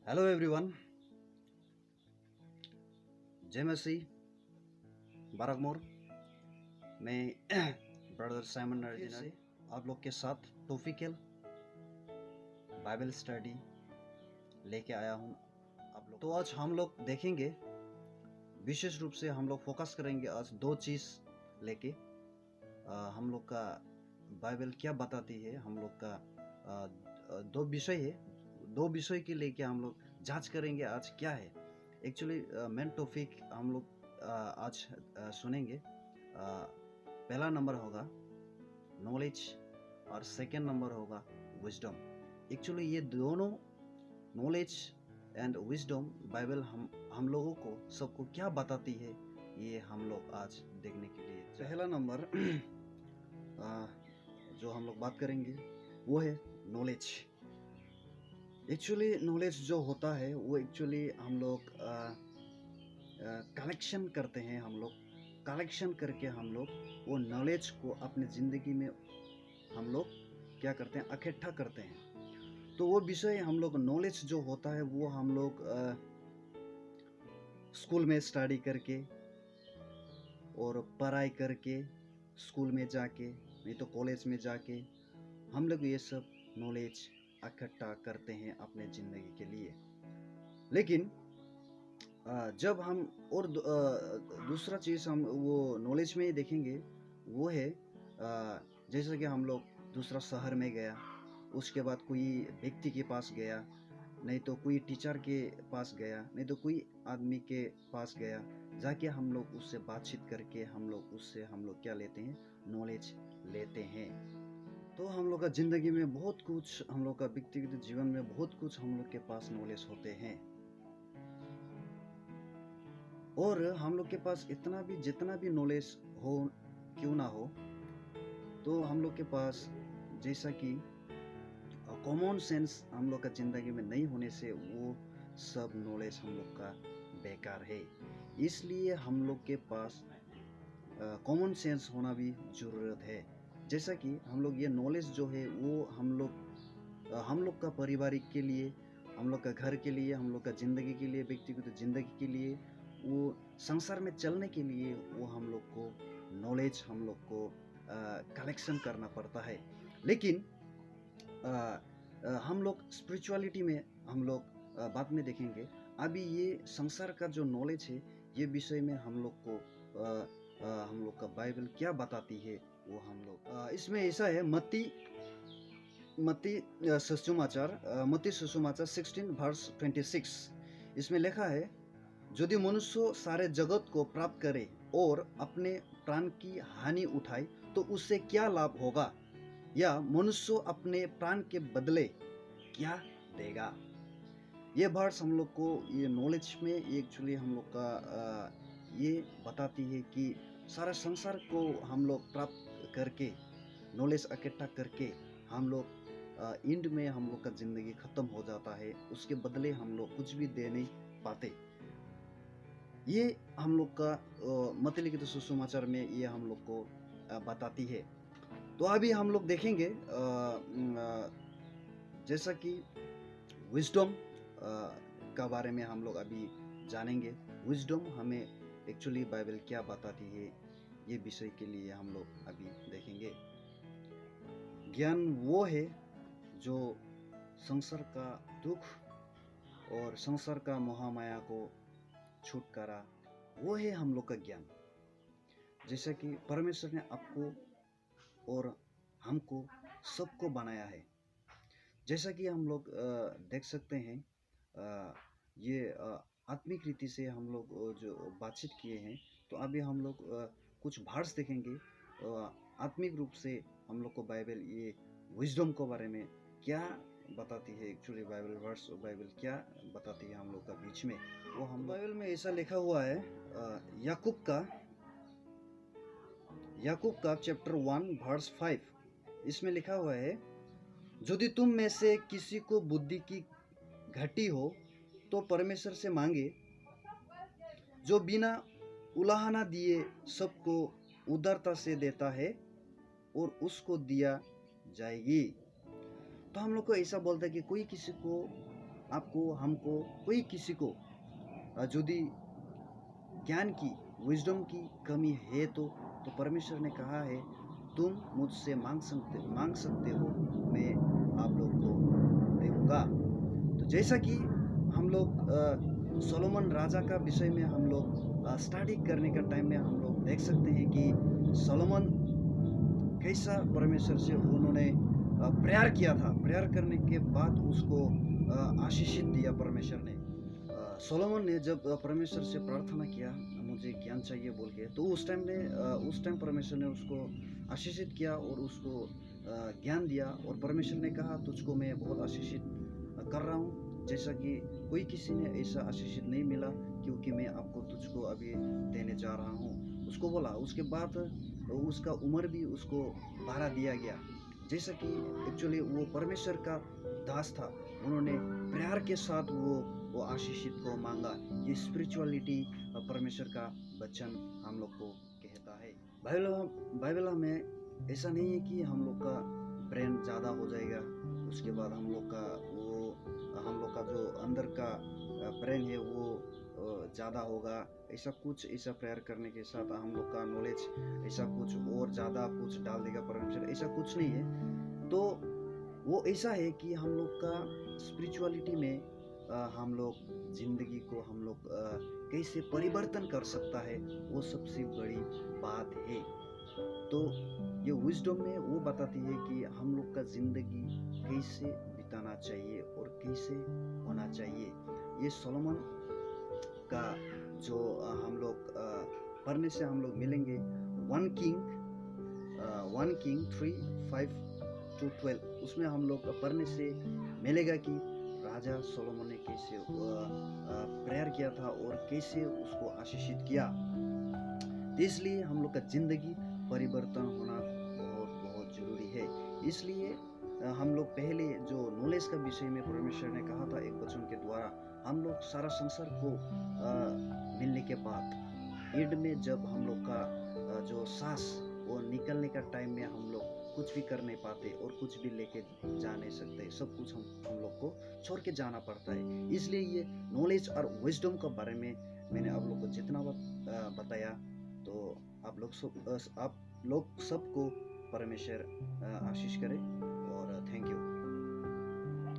Hello everyone, जय मसीह बारकमोर। मैं brother Simon नर्जिना से आप लोग के साथ टॉपिकल बाइबल स्टडी लेके आया हूँ आप लोग। तो आज हम लोग देखेंगे, विशेष रूप से हम लोग फोकस करेंगे आज दो चीज़ लेके। हम लोग का बाइबल क्या बताती है, हम लोग का दो विषय है, दो विषय के लेके हम लोग जांच करेंगे आज क्या है। एक्चुअली मेन टॉपिक हम लोग आज सुनेंगे। पहला नंबर होगा नॉलेज और सेकंड नंबर होगा विजडम। एक्चुअली ये दोनों नॉलेज एंड विजडम बाइबल हम लोगों को सबको क्या बताती है, ये हम लोग आज देखने के लिए। पहला नंबर जो हम लोग बात करेंगे वो है नॉलेज। एक्चुअली नॉलेज जो होता है वो एक्चुअली हम लोग कलेक्शन करते हैं। हम लोग कलेक्शन करके हम लोग वो नॉलेज को अपने ज़िंदगी में हम लोग क्या करते हैं, इकट्ठा करते हैं। तो वो विषय हम लोग नॉलेज जो होता है वो हम लोग स्कूल में स्टडी करके और पढ़ाई करके, स्कूल में जाके नहीं तो कॉलेज में जाके हम लोग ये सब नॉलेज इकट्ठा करते हैं अपने ज़िंदगी के लिए। लेकिन जब हम और दूसरा चीज़ हम वो नॉलेज में ही देखेंगे वो है जैसे कि हम लोग दूसरा शहर में गया, उसके बाद कोई व्यक्ति के पास गया, नहीं तो कोई टीचर के पास गया, नहीं तो कोई आदमी के पास गया, जाके हम लोग उससे बातचीत करके हम लोग क्या लेते हैं, नॉलेज लेते हैं। तो हम लोग का ज़िंदगी में बहुत कुछ, हम लोग का व्यक्तिगत जीवन में बहुत कुछ हम लोग के पास नॉलेज होते हैं। और हम लोग के पास जितना भी नॉलेज हो क्यों ना हो, तो हम लोग के पास जैसा कि कॉमन सेंस हम लोग का ज़िंदगी में नहीं होने से वो सब नॉलेज हम लोग का बेकार है। इसलिए हम लोग के पास कॉमन सेंस होना भी ज़रूरत है। जैसा कि हम लोग ये नॉलेज जो है वो हम लोग का पारिवारिक के लिए, हम लोग का घर के लिए, हम लोग का ज़िंदगी के लिए, व्यक्तिगत ज़िंदगी के लिए, वो संसार में चलने के लिए वो हम लोग को नॉलेज हम लोग को कलेक्शन करना पड़ता है। लेकिन हम लोग स्पिरिचुअलिटी में हम लोग बाद में देखेंगे। अभी ये संसार का जो नॉलेज है, ये विषय में हम लोग का बाइबल क्या बताती है वो हम लोग इसमें ऐसा है। मत्ती सुसमाचार 16 वर्स 26 इसमें लिखा है, यदि मनुष्य सारे जगत को प्राप्त करे और अपने प्राण की हानि उठाए तो उससे क्या लाभ होगा, या मनुष्य अपने प्राण के बदले क्या देगा। ये वर्स हम लोग को ये नॉलेज में एक्चुअली हम लोग का ये बताती है कि सारा संसार को हम लोग प्राप्त करके, नॉलेज इकट्ठा करके हम लोग एंड में हम लोग का ज़िंदगी ख़त्म हो जाता है, उसके बदले हम लोग कुछ भी दे नहीं पाते। ये हम लोग का मत्ती लिखित सुसमाचार में ये हम लोग को बताती है। तो अभी हम लोग देखेंगे जैसा कि विजडम का बारे में हम लोग अभी जानेंगे। विजडम हमें एक्चुअली बाइबल क्या बताती है, ये विषय के लिए हम लोग अभी देखेंगे। ज्ञान वो है जो संसार का दुख और संसार का मोहमाया को छुटकारा, वो है हम लोग का ज्ञान। जैसा कि परमेश्वर ने आपको और हमको सबको बनाया है। जैसा कि हम लोग देख सकते हैं, ये आत्मिक रीति से हम लोग जो बातचीत किए हैं, तो अभी हम लोग कुछ वर्स देखेंगे। आत्मिक रूप से हम लोग को बाइबल ये विजडम के बारे में क्या बताती है, एक्चुअली बाइबल वर्स और बाइबल क्या बताती है हम लोग का बीच में, वो हम बाइबल में ऐसा लिखा हुआ है। याकूब का चैप्टर 1 वर्स 5 इसमें लिखा हुआ है, यदि तुम में से किसी को बुद्धि की घटी हो तो परमेश्वर से मांगे, जो बिना उलाहना दिए सबको उदारता से देता है और उसको दिया जाएगी। तो हम लोग को ऐसा बोलता है कि कोई किसी को आपको हमको कोई किसी को यदि ज्ञान की विजडम की कमी है तो परमेश्वर ने कहा है तुम मुझसे मांग सकते हो, मैं आप लोग को दूंगा। तो जैसा कि हम लोग सोलोमन राजा का विषय में हम लोग स्टडी करने का टाइम में हम लोग देख सकते हैं कि सोलोमन कैसा परमेश्वर से उन्होंने प्रेयर किया था। प्रेयर करने के बाद उसको आशीषित दिया परमेश्वर ने। सोलोमन ने जब परमेश्वर से प्रार्थना किया मुझे ज्ञान चाहिए बोल के, तो उस टाइम परमेश्वर ने उसको आशीषित किया और उसको ज्ञान दिया। और परमेश्वर ने कहा तुझको मैं बहुत आशीषित कर रहा हूँ, जैसा कि कोई किसी ने ऐसा आशीषित नहीं मिला, क्योंकि मैं आपको तुझको अभी देने जा रहा हूँ, उसको बोला। उसके बाद उसका उम्र भी उसको बढ़ा दिया गया। जैसा कि एक्चुअली वो परमेश्वर का दास था, उन्होंने प्रेयर के साथ वो आशीषित को मांगा। ये स्पिरिचुअलिटी परमेश्वर का वचन हम लोग को कहता है। बाइबल में ऐसा नहीं है कि हम लोग का ब्रेन ज़्यादा हो जाएगा, उसके बाद हम लोग का जो अंदर का ब्रेन है वो ज़्यादा होगा। ऐसा प्रेयर करने के साथ हम लोग का नॉलेज ऐसा कुछ और ज़्यादा कुछ डाल देगा परमेश्वर, ऐसा कुछ नहीं है। तो वो ऐसा है कि हम लोग का स्पिरिचुअलिटी में हम लोग जिंदगी को हम लोग कैसे परिवर्तन कर सकता है, वो सबसे बड़ी बात है। तो ये विजडम में वो बताती है कि हम लोग का जिंदगी कैसे बिताना चाहिए और कैसे होना चाहिए। ये सोलोमन का जो हम लोग पढ़ने से हम लोग मिलेंगे 1 किंग 3:5-12, उसमें हम लोग पढ़ने से मिलेगा कि राजा सोलोमन ने कैसे प्रेयर किया था और कैसे उसको आशीषित किया। इसलिए हम लोग का जिंदगी परिवर्तन होना बहुत बहुत जरूरी है। इसलिए हम लोग पहले जो नॉलेज का विषय में परमेश्वर ने कहा था एक वचन के द्वारा, हम लोग सारा संसार को मिलने के बाद एंड में जब हम लोग का जो सांस वो निकलने का टाइम में हम लोग कुछ भी कर नहीं पाते और कुछ भी लेके जा नहीं सकते, सब कुछ हम लोग को छोड़ के जाना पड़ता है। इसलिए ये नॉलेज और विजडम के बारे में मैंने आप लोग को जितना बताया, तो आप लोग सबको परमेश्वर आशीष करे।